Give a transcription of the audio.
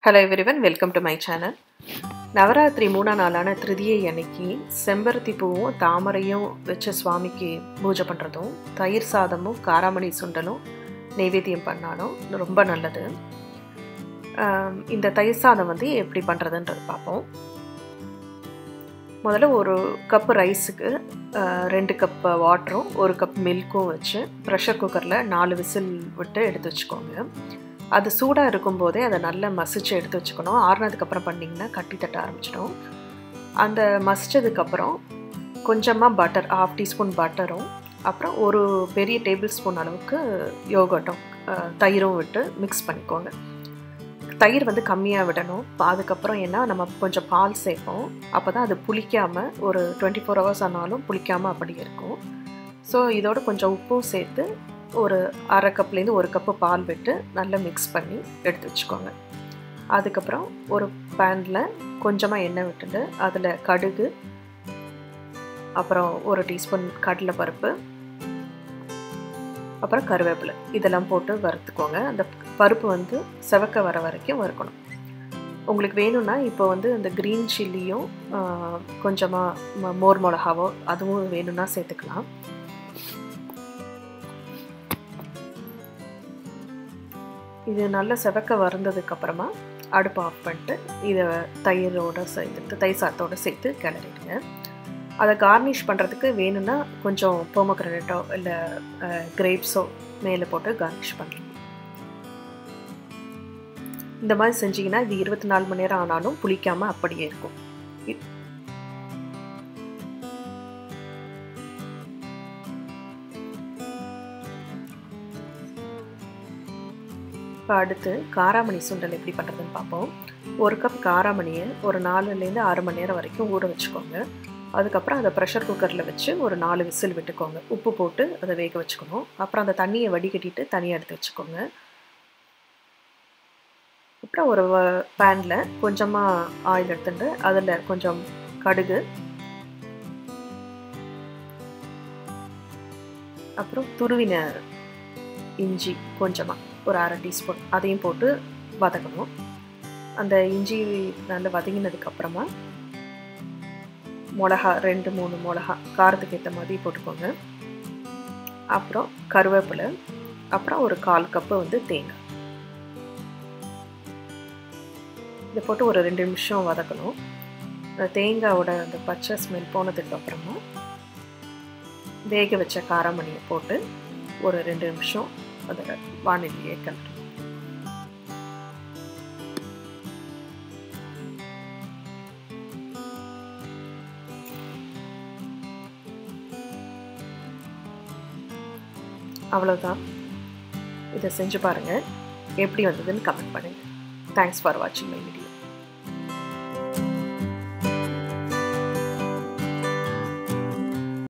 Hello everyone, welcome to my channel. Navratri மூணா நாளான திருதியை அன்னைக்கு செம்பருத்தி பூவும் தாமரையும் வச்சு சுவாமிக்கு பூஜை பண்ணுறதும் தயிர் சாதமும் காராமணி சுண்டலும் நைவேத்தியம் பண்ணாலும் ரொம்ப நல்லது. இந்த தயிர் சாதம் எப்படி பண்ணுறதுன்றது பார்ப்போம். முதல்ல ஒரு கப் ரைஸுக்கு 2 கப் வாட்டரும் 1 கப் மில்க்கும் வச்சு ப்ரெஷர் குக்கரில் 4 விசில் விட்டு எடுத்து வச்சுக்கோங்க. அது சூடாக இருக்கும்போதே அதை நல்லா மசிச்சு எடுத்து வச்சுக்கணும். ஆறுனதுக்கப்புறம் பண்ணிங்கன்னா கட்டி தட்ட ஆரம்பிச்சிடும். அந்த மசிச்சதுக்கப்புறம் கொஞ்சமாக பட்டர் 1/2 டீஸ்பூன் பட்டரும் அப்புறம் ஒரு பெரிய டேபிள் ஸ்பூன் அளவுக்கு யோகர்ட்டும் தயிரும் விட்டு மிக்ஸ் பண்ணிக்கோங்க. தயிர் கம்மியாக விடணும். அதுக்கப்புறம் ஏன்னா நம்ம கொஞ்சம் பால் சேர்ப்போம். அப்போ தான் அது புளிக்காமல் ஒரு 24 ஹவர்ஸ் ஆனாலும் புளிக்காமல் அப்படி இருக்கும். ஸோ இதோட கொஞ்சம் உப்பும் சேர்த்து ஒரு 1/2 கப்லேருந்து 1 கப்பு பால் விட்டு நல்லா மிக்ஸ் பண்ணி எடுத்து வச்சுக்கோங்க. அதுக்கப்புறம் ஒரு பேனில் கொஞ்சமாக எண்ணெய் விட்டுட்டு அதில் கடுகு, அப்புறம் 1 டீஸ்பூன் கடலை பருப்பு, அப்புறம் கருவேப்பிலை இதெல்லாம் போட்டு வறுத்துக்கோங்க. அந்த பருப்பு செவக்க வர வரைக்கும் வறுக்கணும். உங்களுக்கு வேணும்னா இப்போ இந்த க்ரீன் சில்லியும் கொஞ்சமாக மோர் மிளகாவோ அதுவும் வேணும்னா சேர்த்துக்கலாம். இது நல்லா செவக்க வறுந்ததுக்கப்புறமா அடுப்பு ஆஃப் பண்ணிட்டு இதை தயிர் சாதத்தோடு சேர்த்து கிளறிடுங்க. அதை கார்னிஷ் பண்ணுறதுக்கு வேணும்னா கொஞ்சம் பொமக்ரனேட்டோ இல்லை கிரேப்ஸோ மேலே போட்டு கார்னிஷ் பண்ணலாம். இந்த மாதிரி செஞ்சிங்கன்னா இது 24 மணி நேரம் ஆனாலும் புளிக்காமல் அப்படியே இருக்கும். இப்போ அடுத்து காராமணி சுண்டல் எப்படி பண்ணுறதுன்னு பார்ப்போம். 1 கப் காராமணியை ஒரு 4லேருந்து 6 மணி நேரம் வரைக்கும் ஊற வச்சுக்கோங்க. அதுக்கப்புறம் அதை ப்ரெஷர் குக்கரில் வச்சு ஒரு 4 விசில் விட்டுக்கோங்க. உப்பு போட்டு அதை வேக வச்சுக்கணும். அப்புறம் அந்த தண்ணியை வடிகட்டிட்டு தனியாக எடுத்து வச்சுக்கோங்க. அப்புறம் ஒரு பேனில் கொஞ்சமாக ஆயில் எடுத்துட்டு அதில் கொஞ்சம் கடுகு, அப்புறம் துருவின இஞ்சி கொஞ்சமாக ஒரு 1/2 டீஸ்பூன் அதையும் போட்டு வதக்கணும். அந்த இஞ்சி நல்லா வதங்கினதுக்கப்புறமா மிளகா 2-3 மிளகா காரத்துக்கு ஏற்ற மாதிரி போட்டுக்கோங்க. அப்புறம் கருவேப்பிலை, அப்புறம் ஒரு 1/4 கப்பு தேங்காய் இதை போட்டு ஒரு 2 நிமிஷம் வதக்கணும். தேங்காயோட அந்த பச்சை ஸ்மெல் போனதுக்கப்புறமா வேக வச்ச காராமணியை போட்டு ஒரு 2 நிமிஷம் அதை வானிலையே கலரு. அவ்வளோதான். இதை செஞ்சு பாருங்கள். எப்படி வந்ததுன்னு கமெண்ட் பண்ணுங்கள். தேங்க்ஸ் ஃபார் வாட்சிங் மை வீடியோ.